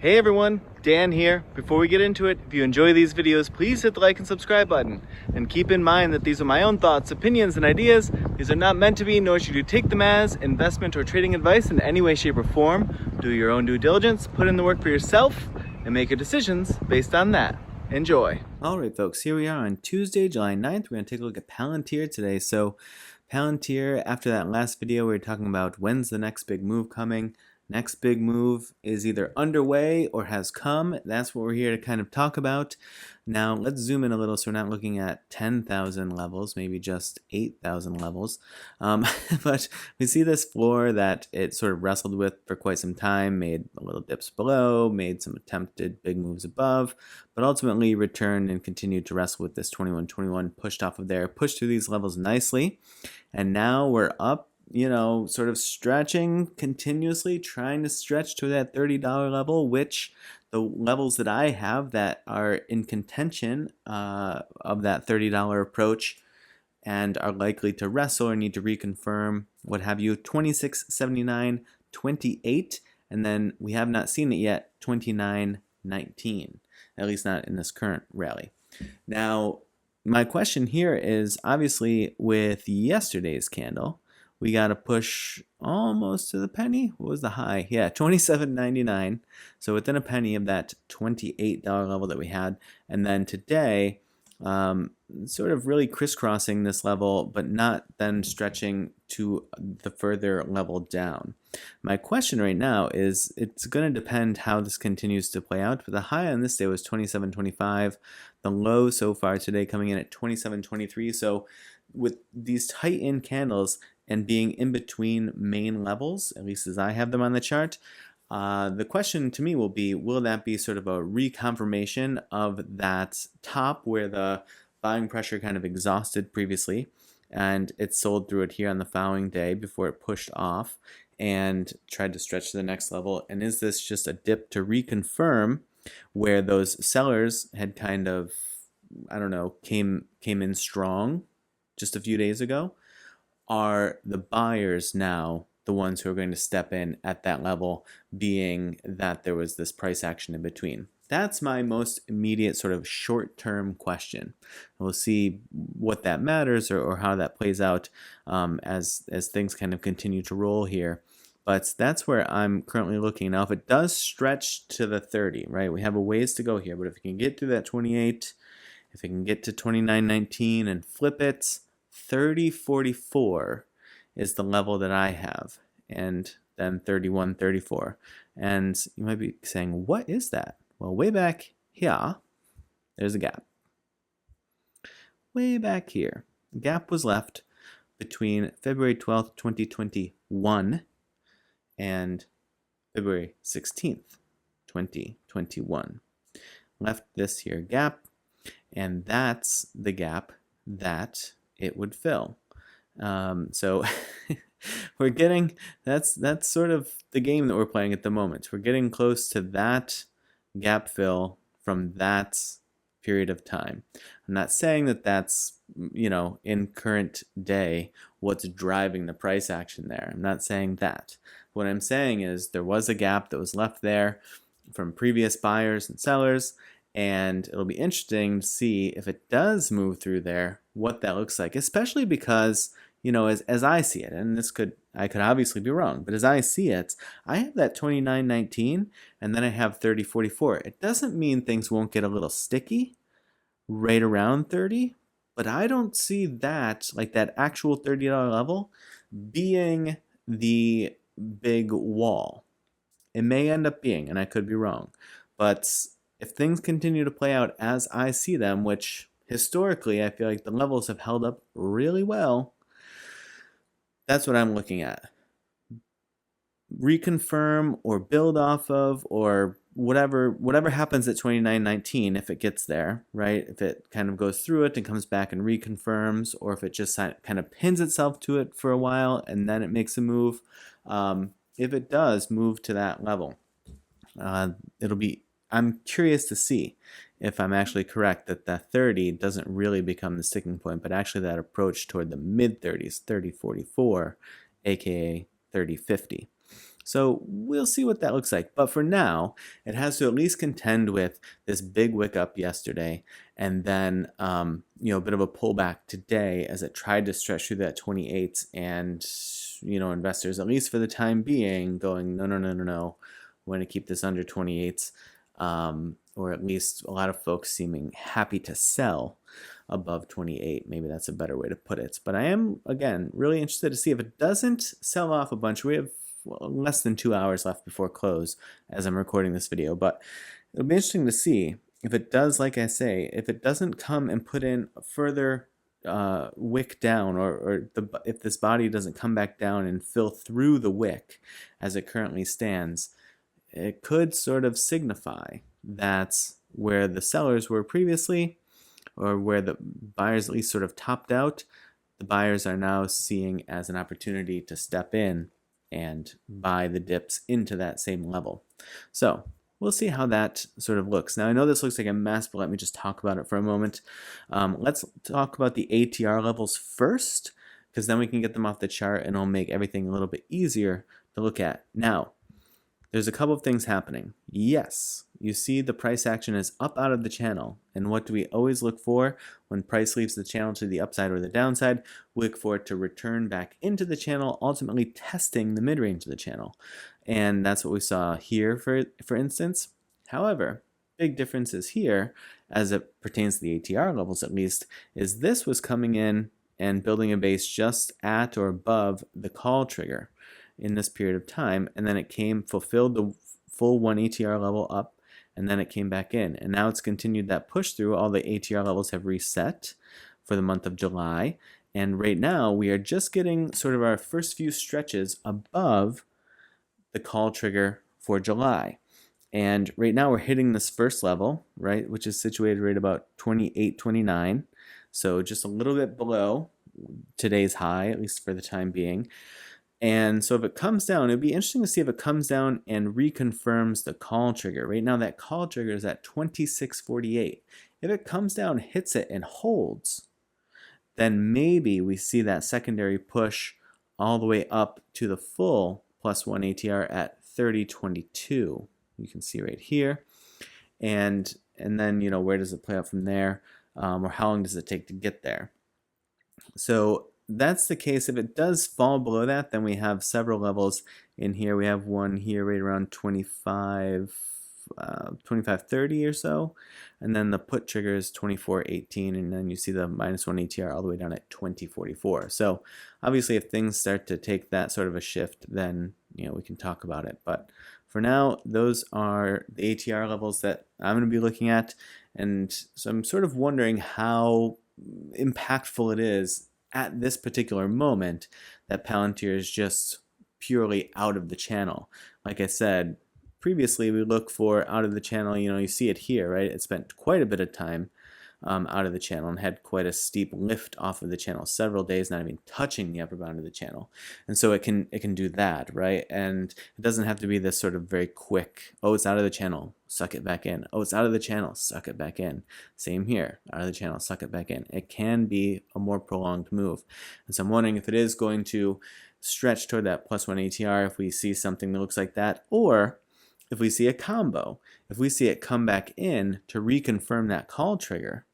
Hey everyone, Dan here. Before we get into it, if you enjoy these videos, please hit the like and subscribe button. And keep in mind that these are my own thoughts, opinions, and ideas. These are not meant to be, nor should you take them as investment or trading advice in any way, shape, or form. Do your own due diligence, put in the work for yourself, and make your decisions based on that. Enjoy. All right, folks, here we are on Tuesday, July 9th. We're going to take a look at Palantir today. So Palantir, after that last video, we were talking about when's the next big move coming. Next big move is either underway or has come. That's what we're here to kind of talk about. Now, let's zoom in a little so we're not looking at 10,000 levels, maybe just 8,000 levels. But we see this floor that it sort of wrestled with for quite some time, made a little dips below, made some attempted big moves above, but ultimately returned and continued to wrestle with this 2121, pushed off of there, pushed through these levels nicely. And now we're up, sort of stretching continuously, trying to stretch to that $30 level, which the levels that I have that are in contention of that $30 approach and are likely to wrestle or need to reconfirm, what have you, 26.79, 28, and then we have not seen it yet, 29.19, at least not in this current rally. Now, my question here is obviously with yesterday's candle, we got to push almost to the penny. What was the high? Yeah, $27.99. So within a penny of that $28 level that we had. And then today, sort of really crisscrossing this level, but not then stretching to the further level down. My question right now is, it's going to depend how this continues to play out. But the high on this day was 27.25. The low so far today coming in at 27.23. So with these tight in candles and being in between main levels, at least as I have them on the chart, the question to me will be, will that be sort of a reconfirmation of that top where the buying pressure kind of exhausted previously and it sold through it here on the following day before it pushed off and tried to stretch to the next level? And is this just a dip to reconfirm where those sellers had kind of, came in strong just a few days ago? Are the buyers now the ones who are going to step in at that level, being that there was this price action in between? That's my most immediate sort of short-term question. We'll see what that matters or how that plays out as things kind of continue to roll here. But that's where I'm currently looking. Now, if it does stretch to the 30, right, we have a ways to go here. But if it can get through that 28, if it can get to 29.19 and flip it, 30.44 is the level that I have, and then 31.34. And you might be saying, what is that? Well, way back here, there's a gap. Way back here, the gap was left between February 12th, 2021 and February 16th, 2021. Left this here gap, and that's the gap that it would fill. So we're getting, that's sort of the game that we're playing at the moment. We're getting close to that gap fill from that period of time. I'm not saying that that's, in current day, what's driving the price action there. I'm not saying that. What I'm saying is there was a gap that was left there from previous buyers and sellers, and it'll be interesting to see if it does move through there, what that looks like, especially because, as I see it, and I could obviously be wrong, but as I see it, I have that 29.19 and then I have 30.44. It doesn't mean things won't get a little sticky right around 30, but I don't see that, like that actual $30 level, being the big wall. It may end up being, and I could be wrong, but if things continue to play out as I see them, which historically I feel like the levels have held up really well, that's what I'm looking at. Reconfirm or build off of, or whatever happens at 29.19, if it gets there, right? If it kind of goes through it and comes back and reconfirms, or if it just kind of pins itself to it for a while and then it makes a move. If it does move to that level, I'm curious to see if I'm actually correct that that 30 doesn't really become the sticking point, but actually that approach toward the mid 30s, 30.44, aka 30.50. So we'll see what that looks like. But for now, it has to at least contend with this big wick up yesterday, and then a bit of a pullback today as it tried to stretch through that 28, and investors, at least for the time being, going no. We're going to keep this under 28, or at least a lot of folks seeming happy to sell above 28. Maybe that's a better way to put it. But I am, again, really interested to see if it doesn't sell off a bunch. We have less than 2 hours left before close as I'm recording this video, but it'll be interesting to see if it does, like I say, if it doesn't come and put in further wick down, or if this body doesn't come back down and fill through the wick as it currently stands, it could sort of signify that's where the sellers were previously, or where the buyers at least sort of topped out. The buyers are now seeing as an opportunity to step in and buy the dips into that same level. So we'll see how that sort of looks. Now, I know this looks like a mess, but let me just talk about it for a moment. Let's talk about the ATR levels first, because then we can get them off the chart and it'll make everything a little bit easier to look at. Now, there's a couple of things happening. Yes, you see the price action is up out of the channel. And what do we always look for when price leaves the channel to the upside or the downside? We look for it to return back into the channel, ultimately testing the mid-range of the channel. And that's what we saw here, for instance. However, big differences here, as it pertains to the ATR levels at least, is this was coming in and building a base just at or above the call trigger in this period of time, and then it fulfilled the full 1 ATR level up, and then it came back in, and now it's continued that push through. All the ATR levels have reset for the month of July, and right now we are just getting sort of our first few stretches above the call trigger for July. And right now we're hitting this first level, right, which is situated right about 28.29, so just a little bit below today's high, at least for the time being. And so if it comes down, it'd be interesting to see if it comes down and reconfirms the call trigger. Right now that call trigger is at 26.48. If it comes down, hits it, and holds, then maybe we see that secondary push all the way up to the full plus 1 ATR at 30.22. You can see right here. And then, where does it play out from there? Or how long does it take to get there? So that's the case. If it does fall below that, then we have several levels in here. We have one here right around 25.30 or so, and then the put trigger is 24.18, and then you see the minus 1 ATR all the way down at 20.44. So obviously if things start to take that sort of a shift, then we can talk about it. But for now, those are the ATR levels that I'm going to be looking at, and so I'm sort of wondering how impactful it is at this particular moment that Palantir is just purely out of the channel. Like I said previously, we look for out of the channel. You see it here, right? It spent quite a bit of time out of the channel and had quite a steep lift off of the channel, several days not even touching the upper bound of the channel. And so it can do that, right? And it doesn't have to be this sort of very quick, oh, it's out of the channel, suck it back in. Oh, it's out of the channel, suck it back in. Same here, out of the channel, suck it back in. It can be a more prolonged move. And so I'm wondering if it is going to stretch toward that plus 1 ATR, if we see something that looks like that, or if we see a combo. If we see it come back in to reconfirm that call trigger,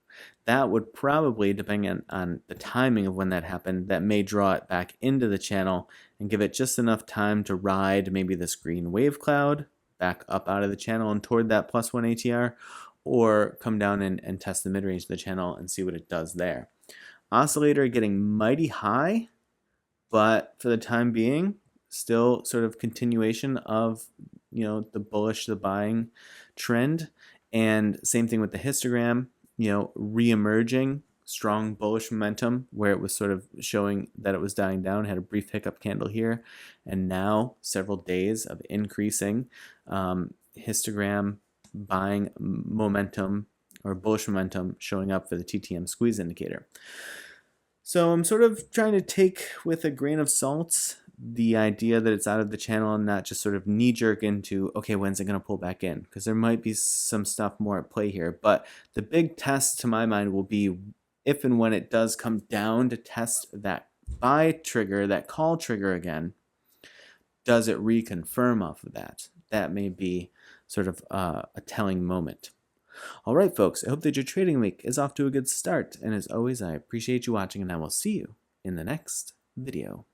that would probably, depending on the timing of when that happened, that may draw it back into the channel and give it just enough time to ride maybe this green wave cloud back up out of the channel and toward that plus 1 ATR, or come down and test the mid-range of the channel and see what it does there. Oscillator getting mighty high, but for the time being, still sort of continuation of the bullish, the buying trend. And same thing with the histogram, re-emerging strong bullish momentum where it was sort of showing that it was dying down, had a brief hiccup candle here, and now several days of increasing histogram buying momentum or bullish momentum showing up for the TTM squeeze indicator. So I'm sort of trying to take with a grain of salt the idea that it's out of the channel and not just sort of knee-jerk into, okay, when's it going to pull back in? Because there might be some stuff more at play here. But the big test to my mind will be if and when it does come down to test that buy trigger, that call trigger again, does it reconfirm off of that? That may be sort of a telling moment. All right, folks, I hope that your trading week is off to a good start. And as always, I appreciate you watching, and I will see you in the next video.